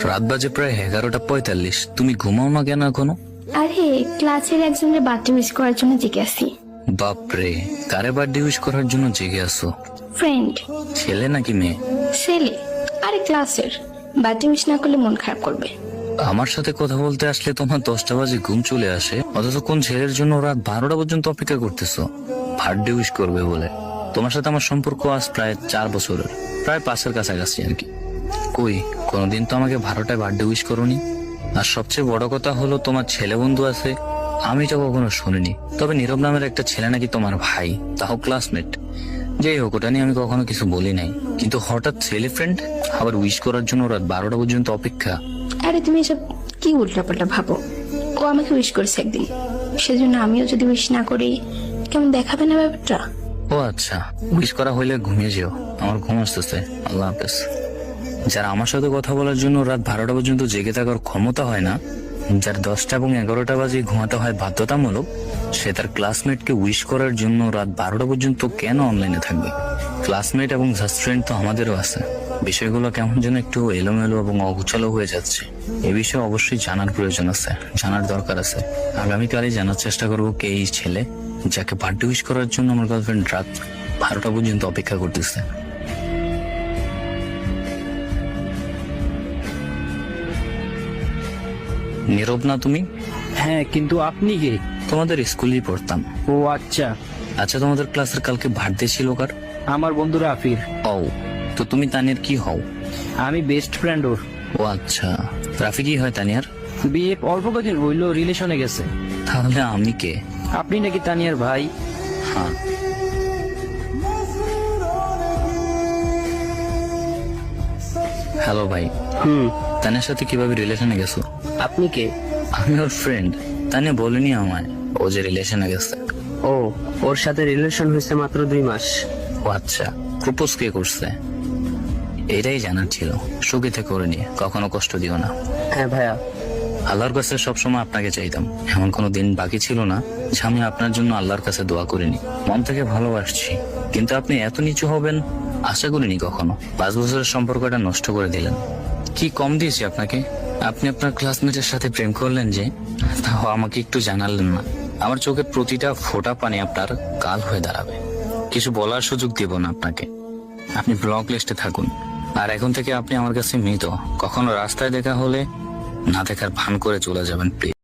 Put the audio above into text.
রাত বাজে প্রায় 11:45। তুমি ঘুমাও না কেন এখনো? আরে ক্লাসের একজনের বার্থডে উইশ করার জন্য জেগে আছি। বাপরে, কারে বার্থডে উইশ করার জন্য জেগে আসো? ফ্রেন্ড। ছেলে নাকি মেয়ে? ছেলে। আরে ক্লাসের বার্থডে উইশ না করলে মন খারাপ করবে। আমার সাথে কথা বলতে আসলে তোমার 10টা বাজে ঘুম চলে আসে, অথচ কোন ছেলের জন্য রাত 12টা পর্যন্ত অপেক্ষা করতেছো বার্থডে উইশ করবে বলে? তোমার সাথে আমার সম্পর্ক আজ প্রায় 4 বছরের, প্রায় 5-এর কাছাকাছি আর কি। কই কোনোদিন তো আমাকে 12টায় বার্থডে উইশ করোনি। আর সবচেয়ে বড় কথা হলো তোমার ছেলে বন্ধু আছে, আমি তো কখনো শুনিনি। তবে নীরব নামের একটা ছেলে নাকি তোমার ভাই, তাও ক্লাসমেট। যাই হোক, ওটা নিয়ে আমি কখনো কিছু বলি নাই, কিন্তু হঠাৎ ছেলে ফ্রেন্ড আবার উইশ করার জন্য রাত 12টা পর্যন্ত অপেক্ষা। আরে তুমি এসব কি উল্টাপাল্টা ভাবো? ও আমাকে উইশ করেছে একদিন, সেজন্য আমিও যদি উইশ না করি কেমন দেখাবে না ব্যাপারটা? ও আচ্ছা, উইশ করা হইলে ঘুমিয়ে যেও, আমার ঘুম আসতেছে। আল্লাহ হাফেজ। যারা আমার সাথে কথা বলার জন্য রাত 12টা পর্যন্ত জেগে থাকার ক্ষমতা হয় না, যার 10টা এবং 11টা বাজে ঘুমাতে হয় বাধ্যতামূলক, সে তার ক্লাসমেটকে উইশ করার জন্য রাত 12টা পর্যন্ত কেন অনলাইনে থাকবে? ক্লাসমেট এবং জাস্ট ফ্রেন্ড তো আমাদেরও আছে। বিষয়গুলো কেমন যেন একটু এলোমেলো এবং অগোছালো হয়ে যাচ্ছে। এ বিষয়ে অবশ্যই জানার প্রয়োজন আছে, জানার দরকার আছে। আগামীকালই জানার চেষ্টা করবো কে এই ছেলে যাকে বার্থডে উইশ করার জন্য আমার গার্লফ্রেন্ড রাত 12টা পর্যন্ত অপেক্ষা করতেছে। নীরব না তুমি? হ্যাঁ, কিন্তু আপনি কে? তোমাদের স্কুলেই পড়তাম। ও আচ্ছা। আচ্ছা, তোমাদের ক্লাসের কালকে বার্থডে ছিল কার? আমার বন্ধু রাফির। ও, তো তুমি তানিয়ার কি হও? আমি বেস্ট ফ্রেন্ড ওর। ও আচ্ছা, রাফি কি হয় তানিয়ার? বিয়ে অল্প কদিন হইলো, রিলেশনে গেছে। তাহলে আমি কে? আপনি নাকি তানিয়ার ভাই? হ্যাঁ। হ্যালো ভাই। তানিয়ার সাথে কিভাবে রিলেশনে গেছো? আপনি কে? আমি ওর ফ্রেন্ড। তানিয়া বলেনি আমায় ও যে রিলেশনে গেছে। ও, ওর সাথে রিলেশন হয়েছে মাত্র 2 মাস। ও আচ্ছা, প্রপোজ কে করছে? এটাই জানার ছিল। সুখে থেকে করে নিয়ে কখনো কষ্ট দিও না। হ্যাঁ ভাইয়া। আল্লাহর কাছে সবসময় আপনাকে চাইতাম, এমন কোনো দিন বাকি ছিল না যে আমি আপনার জন্য আল্লাহর কাছে দোয়া করিনি। মন থেকে ভালোবাসছি, কিন্তু আপনি এত নিচু হবেন আশা করিনি কখনো। 5 বছরের সম্পর্কটা নষ্ট করে দিলেন। কি কম দিয়েছি আপনাকে? আপনি আপনার ক্লাসমেটের সাথে প্রেম করলেন যে, তাও আমাকে একটু জানালেন না। আমার চোখের প্রতিটা ফোঁটা পানি আপনার কাল হয়ে দাঁড়াবে। কিছু বলার সুযোগ দেব না আপনাকে। আপনি ব্লক লিস্টে থাকুন। আর এখন থেকে আপনি আমার কাছে মৃত। কখনো রাস্তায় দেখা হলে না দেখার ভান করে চলে যাবেন প্লিজ।